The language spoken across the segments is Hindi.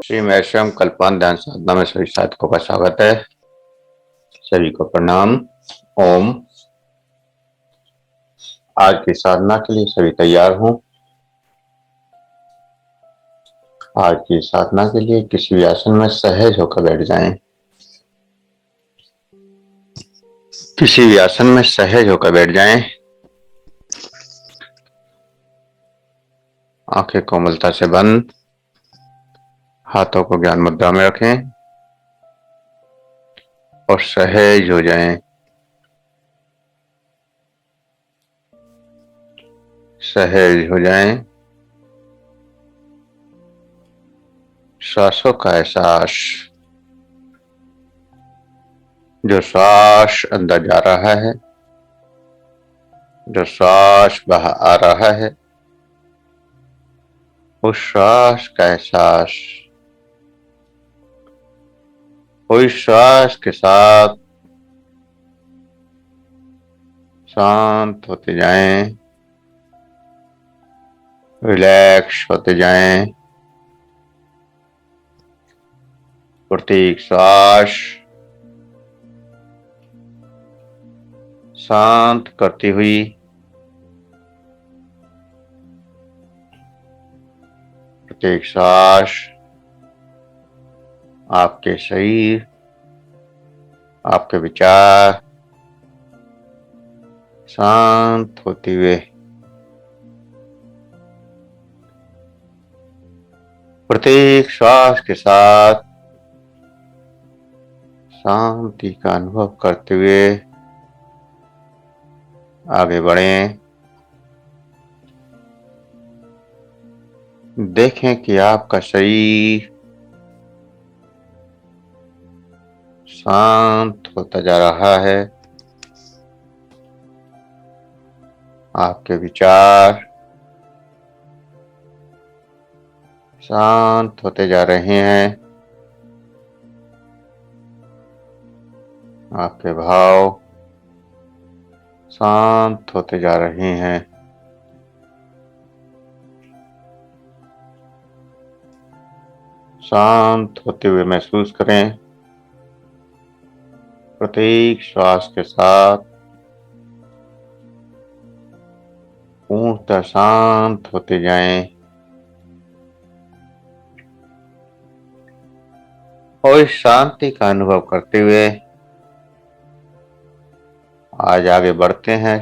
श्री महेश्वरम कल्पांत ध्यान साधना में सभी साधकों का स्वागत है। सभी को प्रणाम। ओम। आज की साधना के लिए सभी तैयार हों। आज की साधना के लिए किसी भी आसन में सहज होकर बैठ जाएं। किसी भी आसन में सहज होकर बैठ जाएं। आंखें कोमलता से बंद, हाथों को ज्ञान मुद्रा में रखें और सहज हो जाएं। सहज हो जाएं। श्वासों का एहसास, जो श्वास अंदर जा रहा है, जो श्वास बाहर आ रहा है, उस श्वास का एहसास। कोई श्वास के साथ शांत होते जाएं, रिलैक्स होते जाएं। प्रत्येक श्वास शांत करती हुई प्रत्येक श्वास आपके शरीर, आपके विचार शांत होते हुए प्रत्येक श्वास के साथ शांति का अनुभव करते हुए आगे बढ़ें। देखें कि आपका शरीर शांत होता जा रहा है, आपके विचार शांत होते जा रहे हैं, आपके भाव शांत होते जा रहे हैं। शांत होते हुए महसूस करें। प्रत्येक श्वास के साथ पूर्णतः शांत होते जाएं और इस शांति का अनुभव करते हुए आज आगे बढ़ते हैं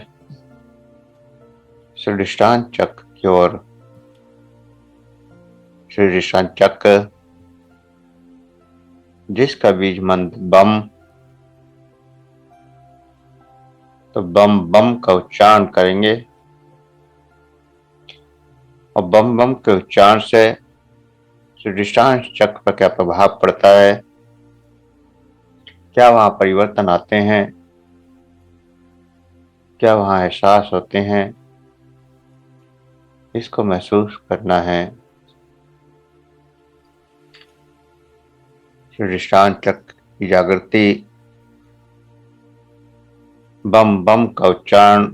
स्वादिष्ठान चक्र की ओर। स्वादिष्ठान चक्र, जिसका बीज मंत्र बम, तो बम बम का उच्चारण करेंगे और बम बम के उच्चारण से स्वादिष्ठान चक्र पर क्या प्रभाव पड़ता है, क्या वहां परिवर्तन आते हैं, क्या वहां एहसास होते हैं, इसको महसूस करना है। स्वादिष्ठान चक्र की जागृति, बम बम का उच्चारण,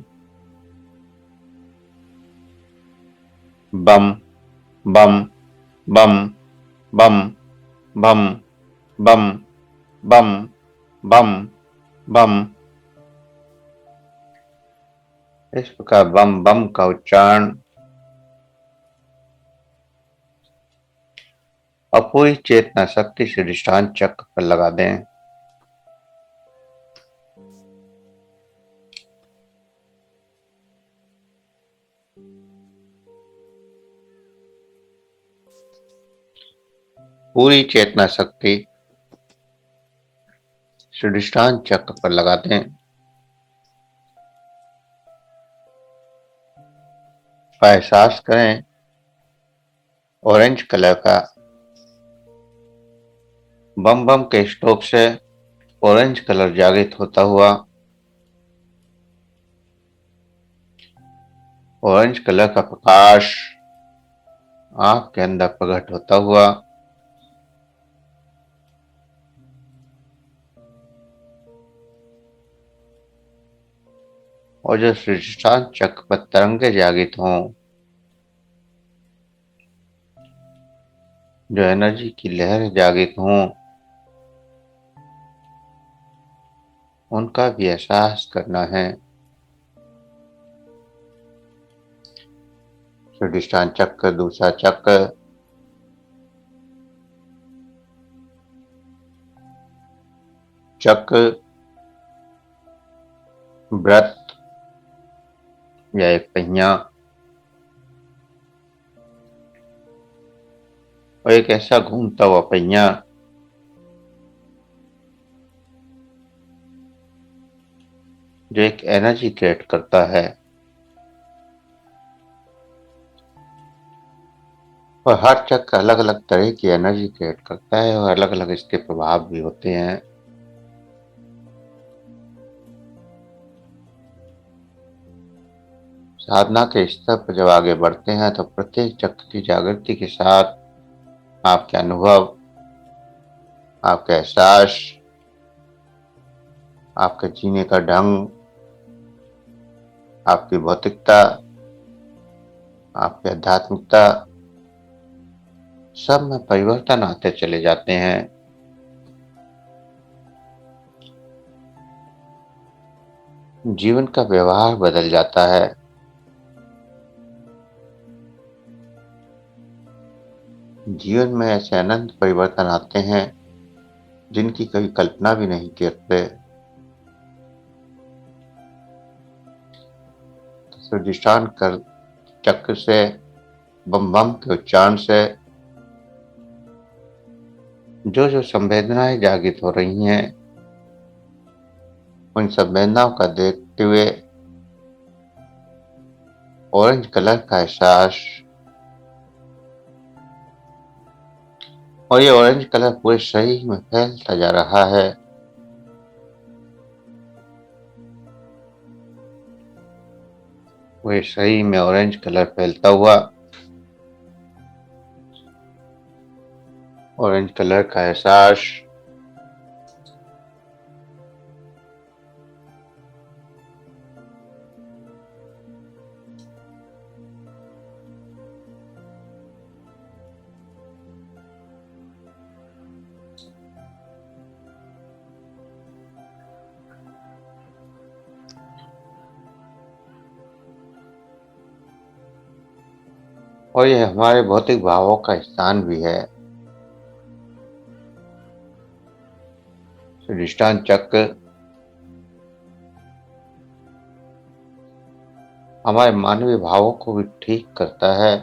बम बम बम बम बम बम बम बम बम, इस प्रकार बम बम का उच्चारण और पूरी चेतना शक्ति से स्वादिष्ठान चक्र पर लगा दें। पूरी चेतना शक्ति स्वादिष्ठान चक्र पर लगा दें। एहसास करें ऑरेंज कलर का बम बम के स्ट्रोक से ऑरेंज कलर जागृत होता हुआ, ऑरेंज कलर का प्रकाश आपके अंदर प्रकट होता हुआ और जो स्वादिष्ठान चक्र पर तरंगे जागृत हों, जो एनर्जी की लहर जागृत हों, उनका भी एहसास करना है। स्वादिष्टान चक्र, दूसरा चक्र, चक्र व्रत या एक पहिया, और एक ऐसा घूमता हुआ पहिया जो एक एनर्जी क्रिएट करता है। और हर चक्र अलग अलग तरह की एनर्जी क्रिएट करता है और अलग अलग इसके प्रभाव भी होते हैं। साधना के स्तर पर जब आगे बढ़ते हैं तो प्रत्येक चक्र की जागृति के साथ आपके अनुभव, आपके एहसास, आपके जीने का ढंग, आपकी भौतिकता, आपकी आध्यात्मिकता, सब में परिवर्तन आते चले जाते हैं। जीवन का व्यवहार बदल जाता है। जीवन में ऐसे अनंत परिवर्तन आते हैं जिनकी कभी कल्पना भी नहीं करते। स्वादिष्टान कर चक्र से, बम बम के उच्चारण से जो जो संवेदनाएं जागृत हो रही हैं, उन संवेदनाओं का देखते हुए ऑरेंज कलर का एहसास, और ये ऑरेंज कलर पूरे शरीर में फैलता जा रहा है। पूरे शरीर में ऑरेंज कलर फैलता हुआ, ऑरेंज कलर का एहसास, और ये हमारे भौतिक भावों का स्थान भी है। स्वादिष्टान चक्र हमारे मानवीय भावों को भी ठीक करता है।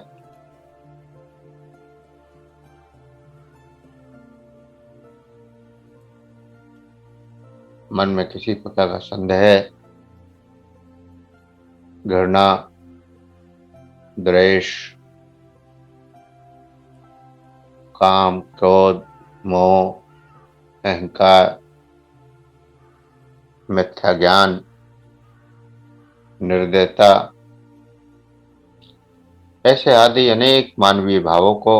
मन में किसी प्रकार का संदेह, घृणा, द्वेष, काम, क्रोध, मोह, अहंकार, मिथ्या ज्ञान, निर्दयता, ऐसे आदि अनेक मानवीय भावों को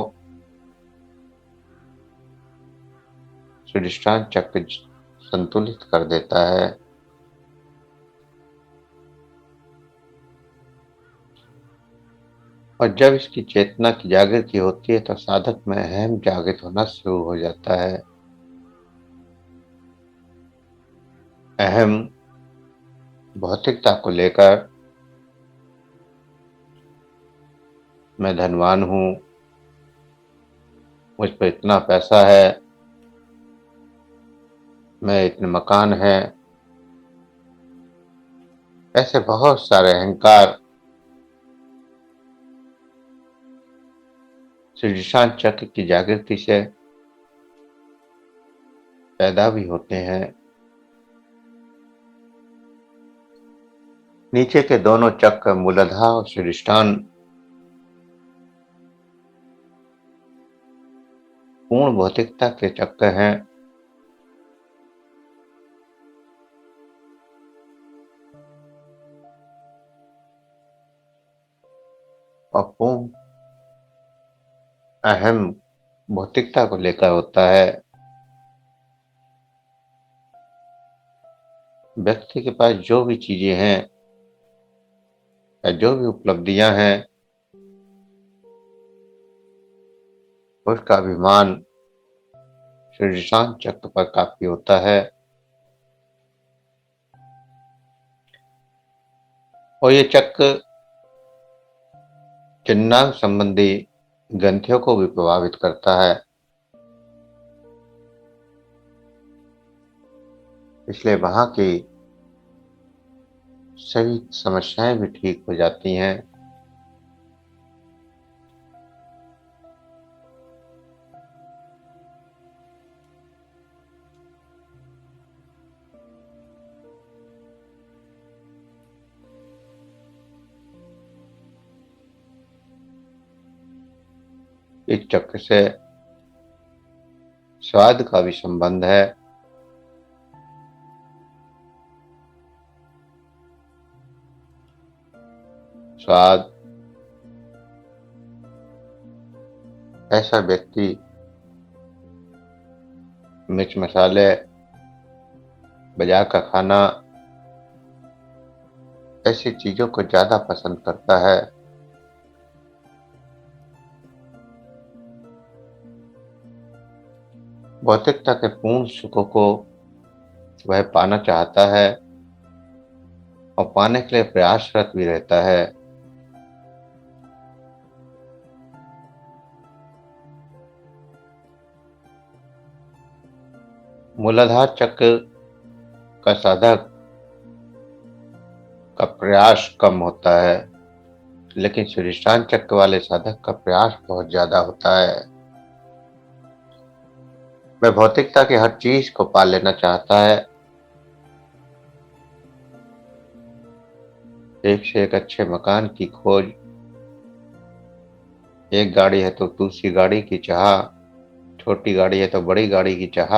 स्वादिष्टान चक्र संतुलित कर देता है। और जब इसकी चेतना की जागृति होती है तो साधक में अहम जागृत होना शुरू हो जाता है। अहम भौतिकता को लेकर, मैं धनवान हूं, मुझ पर इतना पैसा है, मैं इतने मकान है, ऐसे बहुत सारे अहंकार स्वादिष्टान चक्र की जागृति से पैदा भी होते हैं। नीचे के दोनों चक्र, मूलाधार और स्वादिष्टान, पूर्ण भौतिकता के चक्र हैं। और पूर्ण अहम भौतिकता को लेकर होता है। व्यक्ति के पास जो भी चीजें हैं या जो भी उपलब्धियां हैं, उसका अभिमान शीर्षांक चक्र पर काफी होता है और ये चक्र चिन्हांक संबंधी ग्रंथियों को भी प्रभावित करता है, इसलिए वहां की सभी समस्याएं भी ठीक हो जाती हैं। इस चक्र से स्वाद का भी संबंध है। स्वाद ऐसा व्यक्ति मिर्च मसाले, बाजार का खाना, ऐसी चीजों को ज्यादा पसंद करता है। भौतिकता के पूर्ण सुखों को वह पाना चाहता है और पाने के लिए प्रयासरत भी रहता है। मूलाधार चक्र का साधक का प्रयास कम होता है, लेकिन स्वादिष्टान चक्र वाले साधक का प्रयास बहुत ज्यादा होता है। वह भौतिकता की हर चीज को पा लेना चाहता है। एक से एक अच्छे मकान की खोज, एक गाड़ी है तो दूसरी गाड़ी की चाह, छोटी गाड़ी है तो बड़ी गाड़ी की चाह,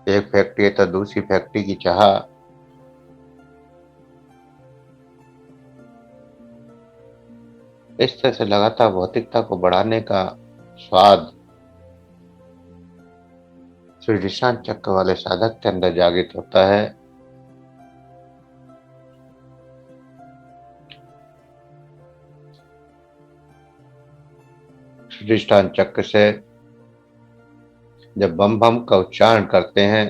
एक फैक्ट्री है तो दूसरी फैक्ट्री की चाह। इस तरह से लगातार भौतिकता को बढ़ाने का स्वाद स्वादिष्टान चक्र वाले साधक के अंदर जागृत होता है। स्वादिष्टान चक्र से जब बम बम का उच्चारण करते हैं,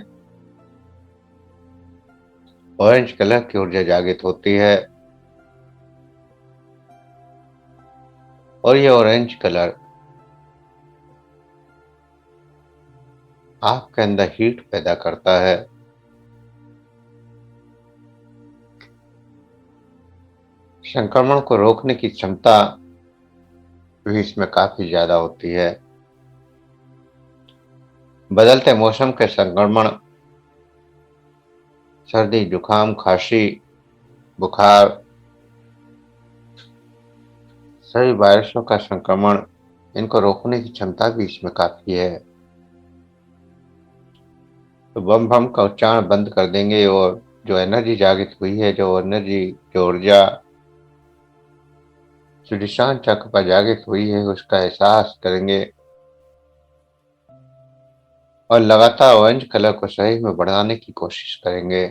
ऑरेंज कलर की ऊर्जा जागृत होती है और ये ऑरेंज कलर आपके अंदर हीट पैदा करता है। संक्रमण को रोकने की क्षमता भी इसमें काफी ज्यादा होती है। बदलते मौसम के संक्रमण, सर्दी, जुकाम, खांसी, बुखार, सभी वायरसों का संक्रमण, इनको रोकने की क्षमता भी इसमें काफी है। तो बम बम का उच्चारण बंद कर देंगे और जो एनर्जी जागृत हुई है, जो एनर्जी, जो ऊर्जा स्वादिष्टान चक्र पर जागृत हुई है, उसका एहसास करेंगे और लगातार ऑरेंज कलर को शरीर में बढ़ाने की कोशिश करेंगे।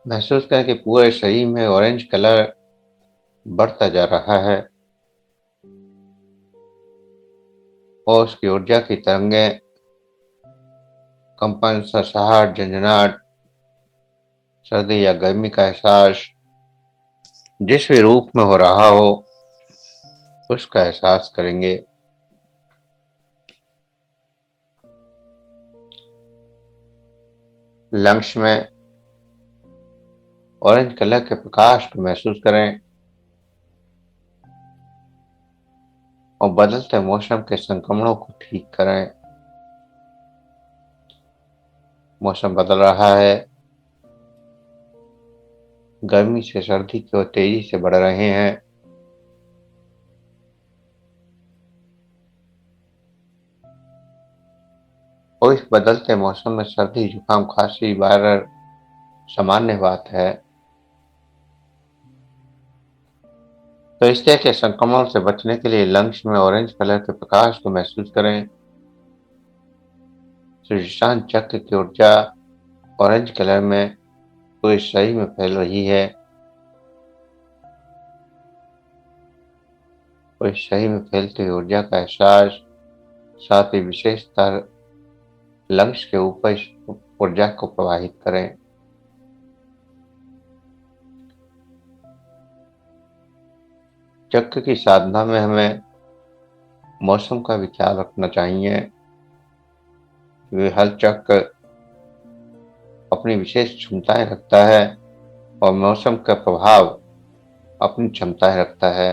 महसूस करें कि पूरे शरीर में ऑरेंज कलर बढ़ता जा रहा है और उसकी ऊर्जा की तरंगें, कंपन, सरसराहट, झंझनाहट, सर्दी या गर्मी का एहसास जिस भी रूप में हो रहा हो, उसका एहसास करेंगे। लंग्स में ऑरेंज कलर के प्रकाश को महसूस करें और बदलते मौसम के संक्रमणों को ठीक करें। मौसम बदल रहा है, गर्मी से सर्दी की ओर तेजी से बढ़ रहे हैं। और इस बदलते मौसम में सर्दी, जुकाम, खांसी, वायरल सामान्य बात है। तो इस तरह के संक्रमण से बचने के लिए लंग्स में ऑरेंज कलर के प्रकाश को महसूस करें। स्वादिष्टान चक्र की ऊर्जा ऑरेंज कलर में पूरे शरीर में फैल रही है और इस शरीर में फैलती हुई ऊर्जा का एहसास, साथ ही विशेषतर लंग्स के ऊपर इस ऊर्जा को प्रवाहित करें। चक्र की साधना में हमें मौसम का भी ख्याल रखना चाहिए। हर चक्र अपनी विशेष क्षमताएं रखता है और मौसम का प्रभाव अपनी क्षमताएं रखता है।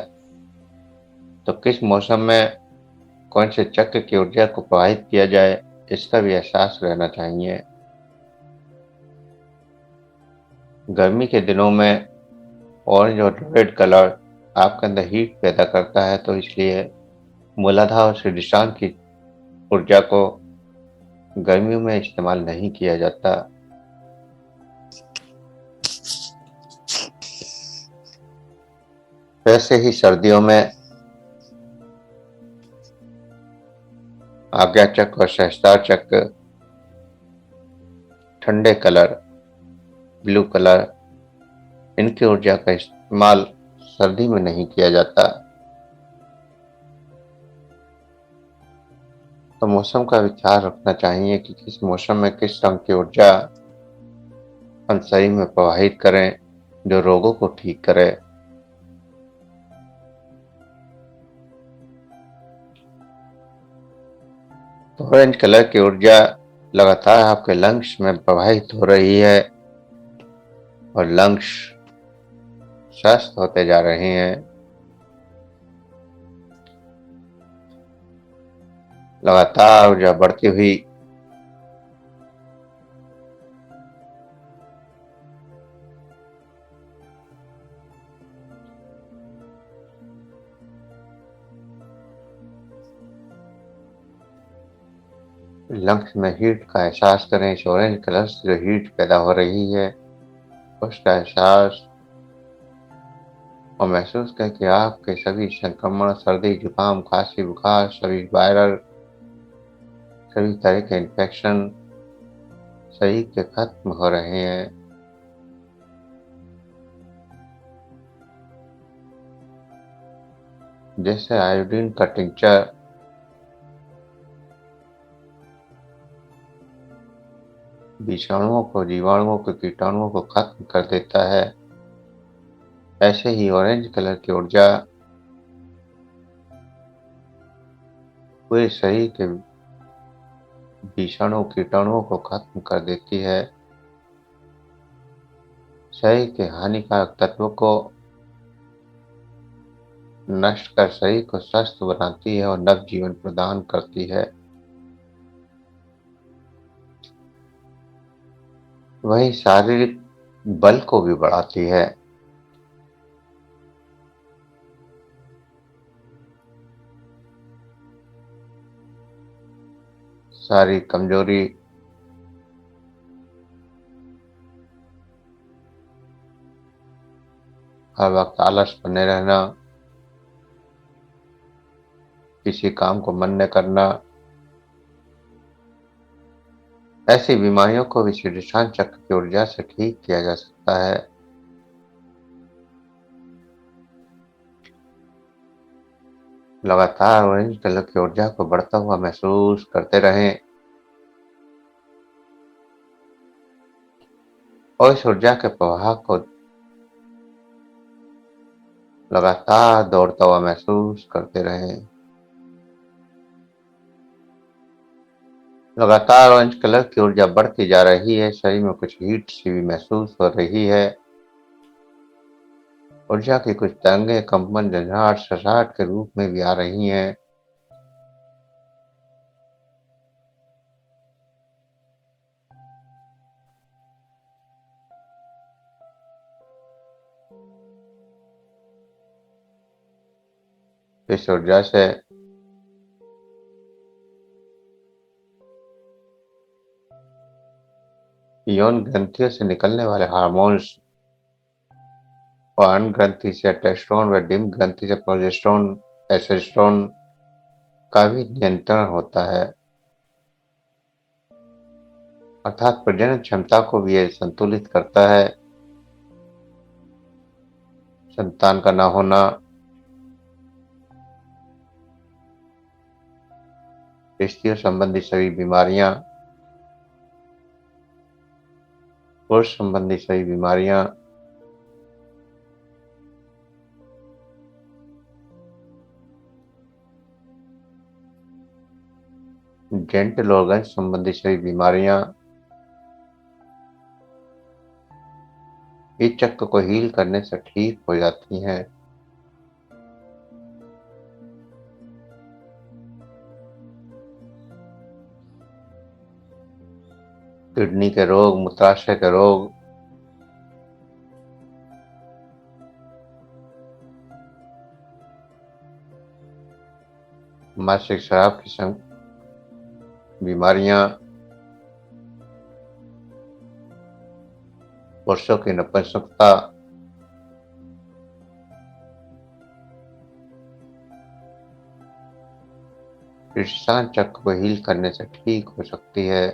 तो किस मौसम में कौन से चक्र की ऊर्जा को प्रवाहित किया जाए, इसका भी एहसास रहना चाहिए। गर्मी के दिनों में ऑरेंज और रेड कलर आपके अंदर हीट पैदा करता है, तो इसलिए मूलाधार और शीर्षांग की ऊर्जा को गर्मियों में इस्तेमाल नहीं किया जाता। वैसे ही सर्दियों में आज्ञा चक्र और सहस्त्रार चक्र, ठंडे कलर, ब्लू कलर, इनकी ऊर्जा का इस्तेमाल सर्दी में नहीं किया जाता। तो मौसम का भी ख्याल रखना चाहिए कि किस मौसम में किस रंग की ऊर्जा हम शरीर में प्रवाहित करें, जो रोगों को ठीक करे। तो ऑरेंज कलर की ऊर्जा लगातार आपके लंग्स में प्रवाहित हो रही है और लंग्स स्वस्थ होते जा रहे हैं। लगातार ऊर्जा बढ़ती हुई लंग्स में हीट का एहसास करें। इस ऑरेंज कलर से जो हीट पैदा हो रही है, उसका एहसास और महसूस करें कि आपके सभी संक्रमण, सर्दी, जुकाम, खांसी, बुखार, सभी वायरल, सभी तरह के इन्फेक्शन शरीर के खत्म हो रहे हैं। जैसे आयोडीन का टिंचर विषाणुओं को, जीवाणुओं को, कीटाणुओं को खत्म कर देता है, ऐसे ही ऑरेंज कलर की ऊर्जा पूरे शरीर के विषाणु, कीटाणुओं को खत्म कर देती है। शरीर के हानिकारक तत्वों को नष्ट कर शरीर को स्वस्थ बनाती है और नव जीवन प्रदान करती है। वही शारीरिक बल को भी बढ़ाती है। शारीरिक कमजोरी, हर वक्त आलस बने रहना, किसी काम को मन न करना, ऐसी बीमारियों को भी शीर्षांग चक्र की ऊर्जा से ठीक किया जा सकता है। लगातार ऑरेंज कलर की ऊर्जा को बढ़ता हुआ महसूस करते रहें और इस ऊर्जा के प्रवाह को लगातार दौड़ता हुआ महसूस करते रहें। लगातार ऑरेंज कलर की ऊर्जा बढ़ती जा रही है, शरीर में कुछ हीट सी भी महसूस हो रही है। ऊर्जा की कुछ तरंगें कंपन, झंझाहट, सड़सड़ाहट के रूप में भी आ रही हैं। इस ऊर्जा से यौन ग्रंथियों से निकलने वाले हार्मोन्स और अन्न ग्रंथि से टेस्टोस्टेरोन व डिम्ब ग्रंथि से प्रोजेस्टेरोन, एस्टेरोन का भी नियंत्रण होता है। अर्थात प्रजनन क्षमता को भी ये संतुलित करता है। संतान का न होना, स्त्रियों संबंधी सभी बीमारियां, पुरुष संबंधी सभी बीमारियां, जेंटल ऑर्गन संबंधी सभी बीमारियां इस चक्र को हील करने से ठीक हो जाती हैं। किडनी के रोग, मूत्राशय के रोग, मासिक स्राव की बीमारियां, पुरुषों की नपुंसकता, ईशान चक्र को हील करने से ठीक हो सकती है।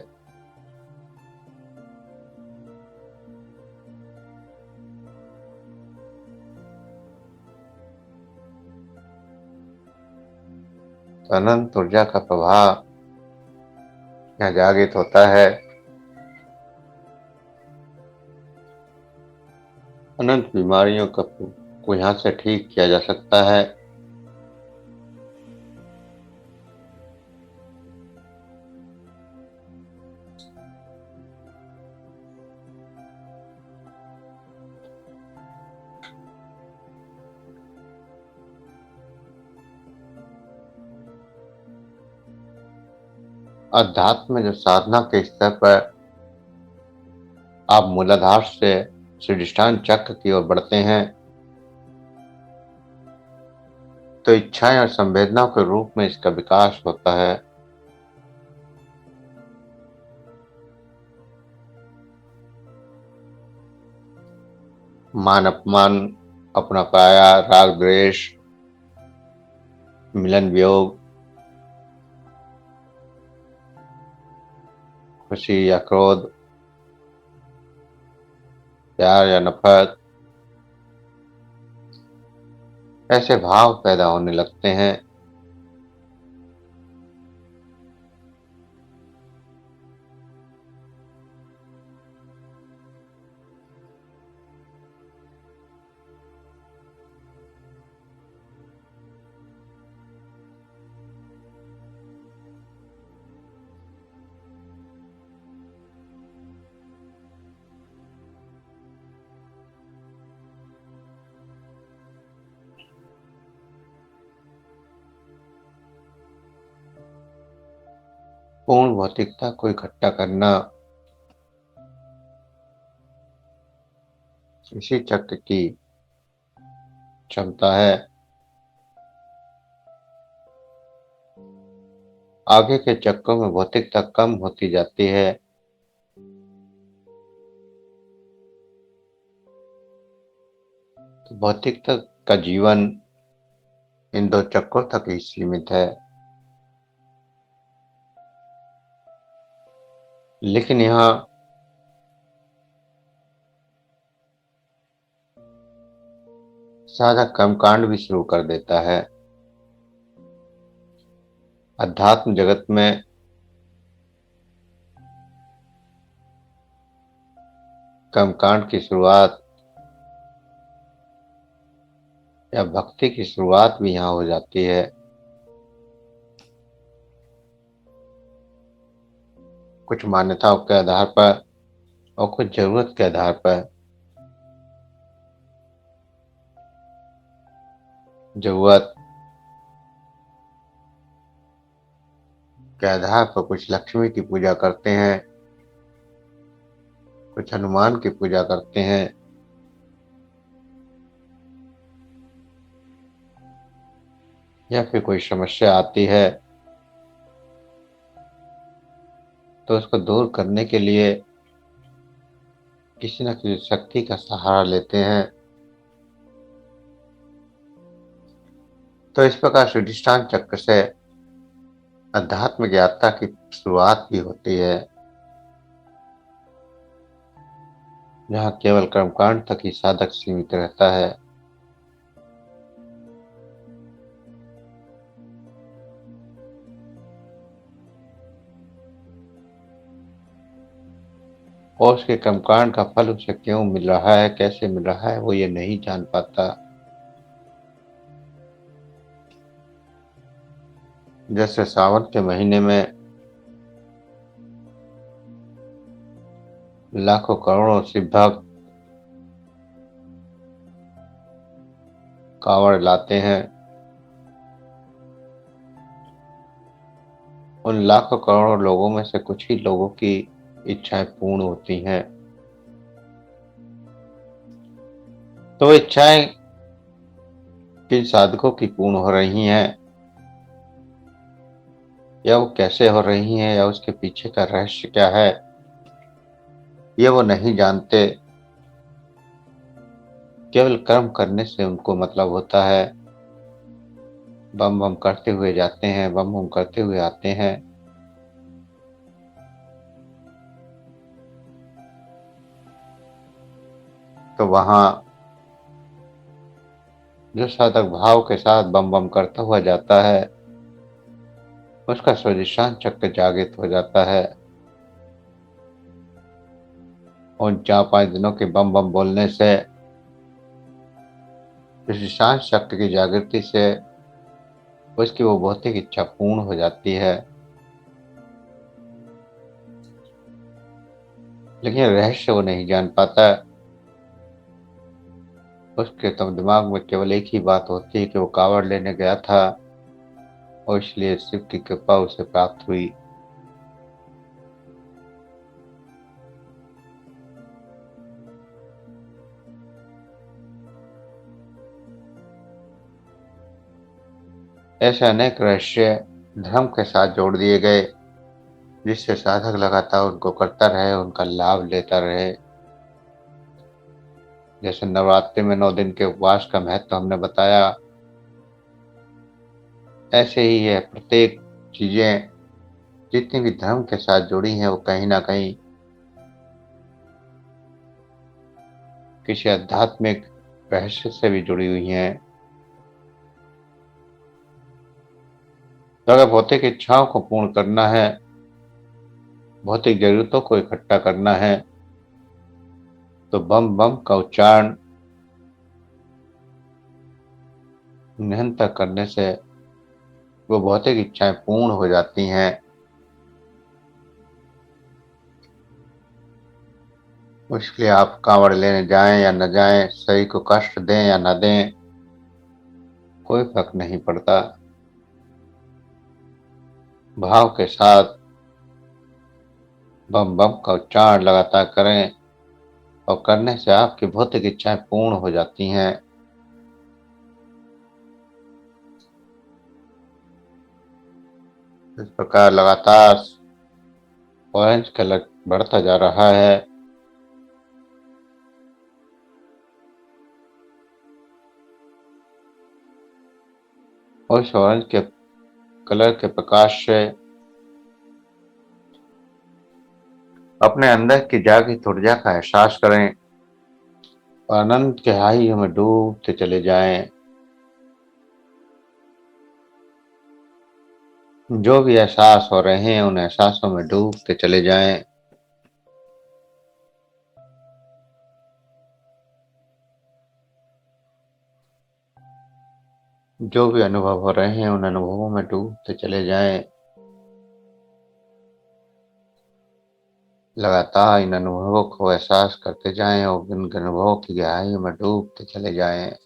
तो अनंत ऊर्जा का प्रभाव यहाँ जागृत होता है। अनंत बीमारियों को यहाँ से ठीक किया जा सकता है। अध्यात्म में जो साधना के स्तर पर आप मूलाधार से शीर्षासन चक्र की ओर बढ़ते हैं, तो इच्छाएं और संवेदनाओं के रूप में इसका विकास होता है। मान अपमान, अपना पाया, राग द्वेष, मिलन वियोग, खुशी या क्रोध, प्यार या नफरत, ऐसे भाव पैदा होने लगते हैं। पूर्ण भौतिकता को इकट्ठा करना इसी चक्र की क्षमता है। आगे के चक्रों में भौतिकता कम होती जाती है, तो भौतिकता का जीवन इन दो चक्रों तक ही सीमित है। लेकिन यहाँ साधक कर्मकांड भी शुरू कर देता है। अध्यात्म जगत में कर्मकांड की शुरुआत या भक्ति की शुरुआत भी यहाँ हो जाती है। कुछ मान्यताओं के आधार पर और कुछ जरूरत के आधार पर। जरूरत के आधार पर कुछ लक्ष्मी की पूजा करते हैं, कुछ हनुमान की पूजा करते हैं, या फिर कोई समस्या आती है तो उसको दूर करने के लिए किसी न किसी शक्ति का सहारा लेते हैं। तो इस प्रकार शीर्षासन चक्र से अध्यात्म यात्रा की शुरुआत भी होती है, जहाँ केवल कर्मकांड तक ही साधक सीमित रहता है। और उसके कर्मकांड का फल उसे क्यों मिल रहा है, कैसे मिल रहा है, वो ये नहीं जान पाता। जैसे सावन के महीने में लाखों करोड़ों शिव भक्त कांवड़ लाते हैं, उन लाखों करोड़ों लोगों में से कुछ ही लोगों की इच्छाएं पूर्ण होती हैं। तो इच्छाएं किन साधकों की पूर्ण हो रही हैं, या वो कैसे हो रही हैं, या उसके पीछे का रहस्य क्या है, ये वो नहीं जानते। केवल कर्म करने से उनको मतलब होता है। बम बम करते हुए जाते हैं, बम बम करते हुए आते हैं। तो वहां जो साधक भाव के साथ बम बम करता हुआ जाता है, उसका स्वादिष्टान चक्र जागृत हो जाता है। उन 4-5 दिनों के बम बम बोलने से, स्वादिष्टान चक्र की जागृति से उसकी वो भौतिक इच्छा पूर्ण हो जाती है। लेकिन रहस्य वो नहीं जान पाता। उसके तो दिमाग में केवल एक ही बात होती है कि वो कांवड़ लेने गया था और इसलिए शिव की कृपा उसे प्राप्त हुई। ऐसे अनेक रहस्य धर्म के साथ जोड़ दिए गए, जिससे साधक लगातार उनको करता रहे, उनका लाभ लेता रहे। जैसे नवरात्रि में 9 दिन के उपवास का महत्व हमने बताया, ऐसे ही है प्रत्येक चीजें जितनी भी धर्म के साथ जुड़ी हैं, वो कहीं ना कहीं किसी आध्यात्मिक रहस्य से भी जुड़ी हुई हैं। तो अगर भौतिक इच्छाओं को पूर्ण करना है, भौतिक जरूरतों को इकट्ठा करना है, तो बम बम का उच्चारण निरंतर करने से वो भौतिक इच्छाएं पूर्ण हो जाती हैं। इसलिए आप कांवड़ लेने जाएं या न जाएं, शरीर को कष्ट दें या न दें, कोई फर्क नहीं पड़ता। भाव के साथ बम बम का उच्चारण लगातार करें, और करने से आपकी भौतिक इच्छाएं पूर्ण हो जाती हैं। इस प्रकार लगातार ऑरेंज कलर बढ़ता जा रहा है, और इस ऑरेंज के कलर के प्रकाश से अपने अंदर की जागृत ऊर्जा का एहसास करें, और आनंद के हाइयों में डूबते चले जाएं। जो भी एहसास हो रहे हैं, उन एहसासों में डूबते चले जाएं। जो भी अनुभव हो रहे हैं, उन अनुभवों में डूबते चले जाएं। लगातार इन अनुभवों को एहसास करते जाएं, और इन अनुभवों की गहराइयों में डूबते चले जाएं।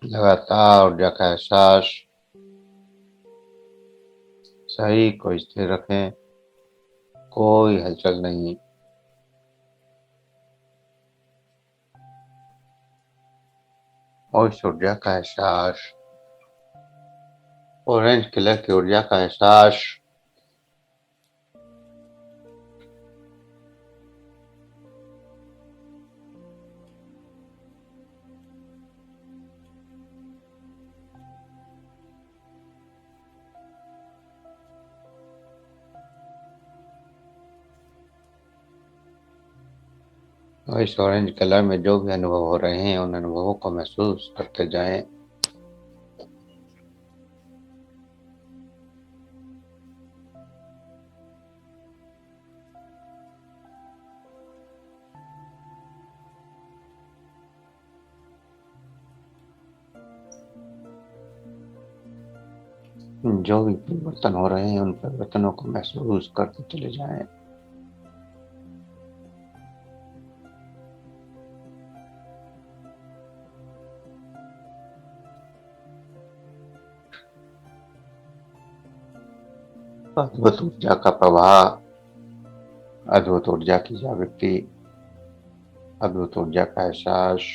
लगातार ऊर्जा का एहसास। शरीर को स्थिर रखें, कोई हलचल नहीं। और इस ऊर्जा का एहसास, ऑरेंज कलर की ऊर्जा का एहसास और इस ऑरेंज कलर में जो भी अनुभव हो रहे हैं उन अनुभवों को महसूस करते जाएं। जो भी परिवर्तन हो रहे हैं उन परिवर्तनों को महसूस करते चले जाएं। अद्भुत ऊर्जा का प्रवाह, अद्भुत ऊर्जा की जागृति, अद्भुत ऊर्जा का एहसास।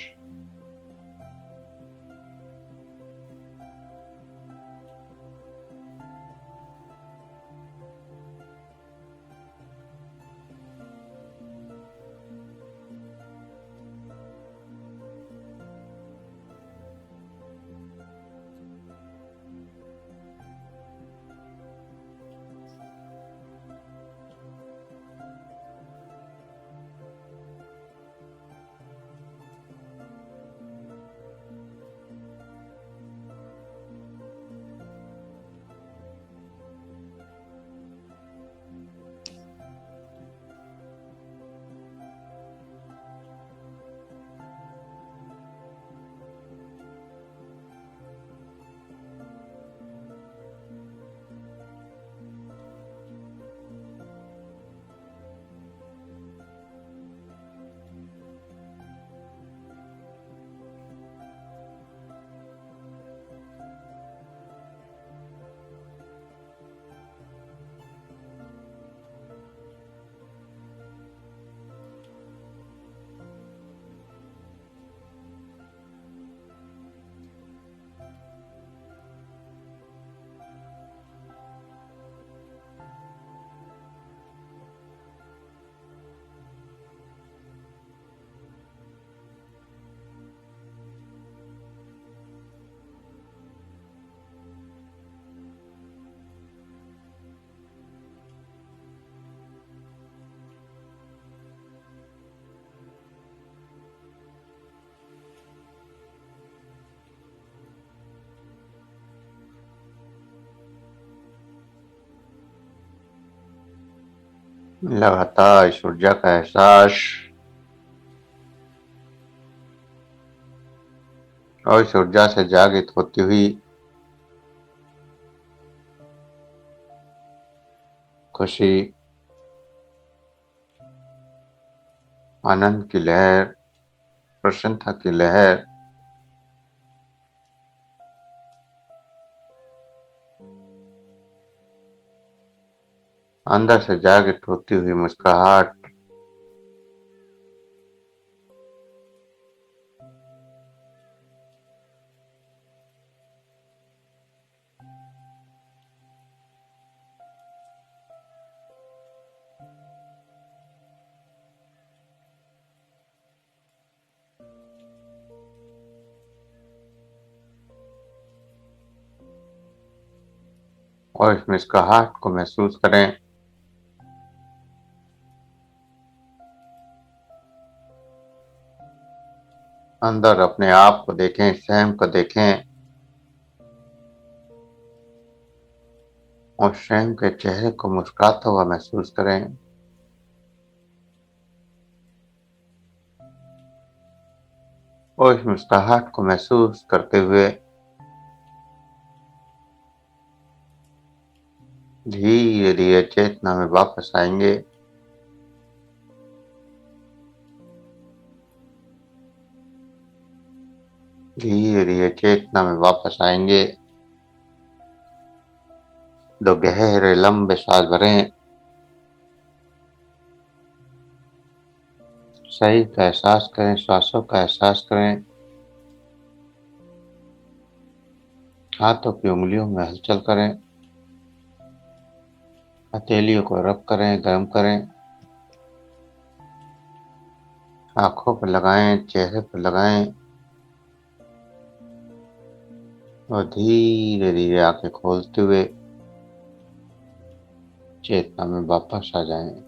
लगातार इस ऊर्जा का एहसास और इस ऊर्जा से जागृत होती हुई खुशी, आनंद की लहर, प्रसन्नता की लहर, अंदर से जागृत होती हुई मुस्कुराहट, और इस मुस्कुराहट को महसूस करें। अंदर अपने आप को देखें, स्वयं को देखें और स्वयं के चेहरे को मुस्कुराता हुआ महसूस करें। और इस मुस्कुराहट को महसूस करते हुए धीरे धीरे चेतना में वापस आएंगे। धीरे धीरे चेतना में वापस आएंगे। दो गहरे लंबे सांस भरें। शरीर का एहसास करें, श्वासों का एहसास करें। हाथों की उंगलियों में हलचल करें। हथेलियों को रब करें, गर्म करें। आंखों पर लगाएं, चेहरे पर लगाएं और धीरे धीरे आंखें खोलते हुए चेतना में वापस आ जाएं।